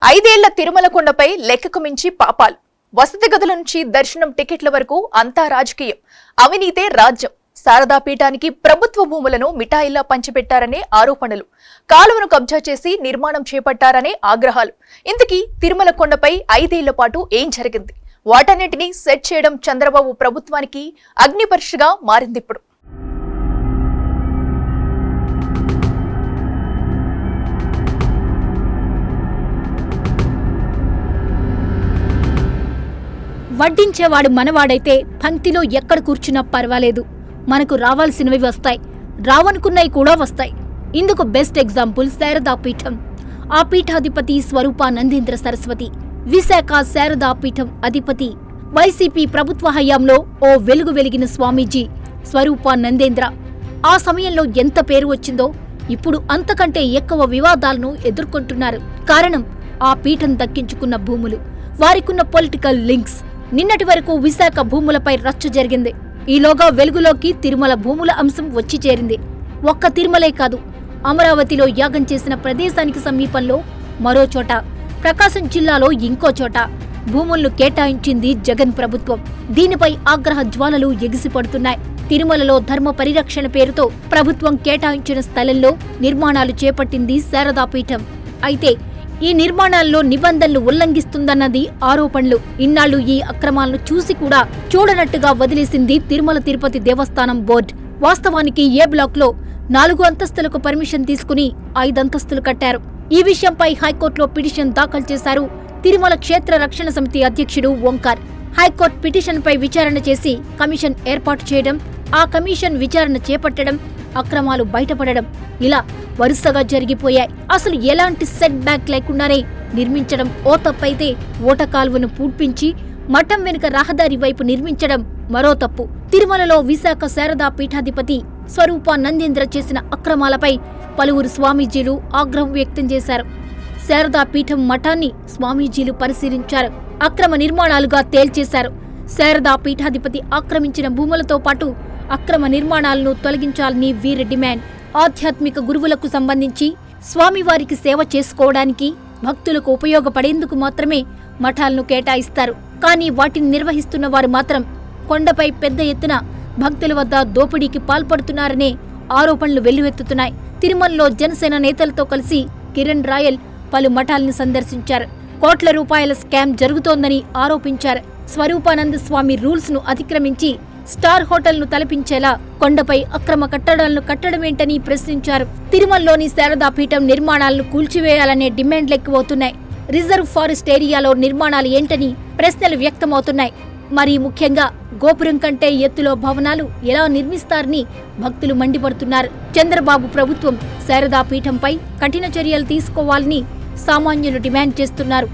ఐదేళ్ల తిరుమల కొండపై లెక్కకు మించి పాపాలు. వసతి గదుల నుంచి దర్శనం టికెట్ల వరకు అంతా రాజకీయం. అవినీతే రాజ్యం. శారదా పీఠానికి ప్రభుత్వ భూములను మిఠాయిల్లా పంచిపెట్టారనే ఆరోపణలు. కాలువను కబ్జా చేసి నిర్మాణం చేపట్టారనే ఆగ్రహాలు. ఇంతకీ తిరుమల కొండపై 5 ఏళ్ల పాటు ఏం జరిగింది? వాటన్నిటినీ సెట్ చేయడం చంద్రబాబు ప్రభుత్వానికి అగ్నిపరీక్షగా మారిందిప్పుడు. వడ్డించేవాడు మనవాడైతే పంక్తిలో ఎక్కడ కూర్చున్నా పర్వాలేదు, మనకు రావాల్సినవి వస్తాయి, రావనుకున్నవి కూడా వస్తాయి. ఇందుకు బెస్ట్ ఎగ్జాంపుల్ శారదా పీఠం. ఆ పీఠాధిపతి స్వరూపానందేంద్ర సరస్వతి, విశాఖ శారదా పీఠం అధిపతి. వైసీపీ ప్రభుత్వ హయాంలో ఓ వెలుగు వెలిగిన స్వామీజీ స్వరూపానందేంద్ర. ఆ సమయంలో ఎంత పేరు వచ్చిందో ఇప్పుడు అంతకంటే ఎక్కువ వివాదాలను ఎదుర్కొంటున్నారు. కారణం ఆ పీఠం దక్కించుకున్న భూములు, వారికున్న పొలిటికల్ లింక్స్. నిన్నటి వరకు విశాఖ భూములపై రచ్చ జరిగింది. ఈలోగా వెలుగులోకి తిరుమల భూముల అంశం వచ్చి చేరింది. ఒక్క తిరుమలే కాదు, అమరావతిలో యాగం చేసిన ప్రదేశానికి సమీపంలో మరో చోట, ప్రకాశం జిల్లాలో ఇంకో చోట భూములను కేటాయించింది జగన్ ప్రభుత్వం. దీనిపై ఆగ్రహ జ్వాలలు ఎగిసిపడుతున్నాయి. తిరుమలలో ధర్మ పరిరక్షణ పేరుతో ప్రభుత్వం కేటాయించిన స్థలంలో నిర్మాణాలు చేపట్టింది శారదా పీఠం. అయితే ఈ నిర్మాణాల్లో నిబంధనలు ఉల్లంఘిస్తుందన్నది ఆరోపణలు. ఇన్నాళ్లు ఈ అక్రమాలను చూసి కూడా చూడనట్టుగా వదిలేసింది తిరుమల తిరుపతి దేవస్థానం బోర్డు. వాస్తవానికి ఏ బ్లాక్ లో 4 అంతస్తులకు పర్మిషన్ తీసుకుని 5 అంతస్తులు కట్టారు. ఈ విషయంపై హైకోర్టులో పిటిషన్ దాఖలు చేశారు తిరుమల క్షేత్ర రక్షణ సమితి అధ్యక్షుడు ఓంకార్. హైకోర్టు పిటిషన్పై విచారణ చేసి కమిషన్ ఏర్పాటు చేయడం, ఆ కమిషన్ విచారణ చేపట్టడం, అక్రమాలు బయటపడడం ఇలా వరుసగా జరిగిపోయాయి. అసలు ఎలాంటి సెట్ బ్యాక్ లేకుండానే నిర్మించడం ఓ తప్పైతే, ఓట కాలువను పూడ్పించి మఠం వెనుక రహదారి వైపు నిర్మించడం మరో తప్పు. తిరుమలలో విశాఖ శారదా పీఠాధిపతి స్వరూపానందేంద్ర చేసిన అక్రమాలపై పలువురు స్వామీజీలు ఆగ్రహం వ్యక్తం చేశారు. శారదా పీఠం మఠాన్ని స్వామీజీలు పరిశీలించారు, అక్రమ నిర్మాణాలుగా తేల్చేశారు. శారదా పీఠాధిపతి ఆక్రమించిన భూములతో పాటు అక్రమ నిర్మాణాలను తొలగించాలని వీరి డిమాండ్. ఆధ్యాత్మిక గురువులకు సంబంధించి స్వామివారికి సేవ చేసుకోవడానికి, భక్తులకు ఉపయోగపడేందుకు మాత్రమే మఠాలను కేటాయిస్తారు. కానీ వాటిని నిర్వహిస్తున్న వారు మాత్రం కొండపై పెద్ద ఎత్తున భక్తుల వద్ద దోపిడీకి పాల్పడుతున్నారనే ఆరోపణలు వెల్లువెత్తుతున్నాయి. తిరుమలలో జనసేన నేతలతో కలిసి కిరణ్ రాయల్ పలు మఠాలను సందర్శించారు. కోట్ల రూపాయల స్కామ్ జరుగుతోందని ఆరోపించారు. స్వరూపానంద స్వామి రూల్స్ ను అతిక్రమించి స్టార్ హోటల్ను తలపించేలా కొండపై అక్రమ కట్టడాలను కట్టడమేంటని ప్రశ్నించారు. తిరుమలలోని శారదా పీఠం నిర్మాణాలను కూల్చివేయాలనే డిమాండ్లు ఎక్కువవుతున్నాయి. రిజర్వ్ ఫారెస్ట్ ఏరియాలో నిర్మాణాలు ఏంటని ప్రశ్నలు వ్యక్తమవుతున్నాయి. మరీ ముఖ్యంగా గోపురం కంటే ఎత్తులో భవనాలు ఎలా నిర్మిస్తారని భక్తులు మండిపడుతున్నారు. చంద్రబాబు ప్రభుత్వం శారదా పీఠంపై కఠిన చర్యలు తీసుకోవాలని సామాన్యులు డిమాండ్ చేస్తున్నారు.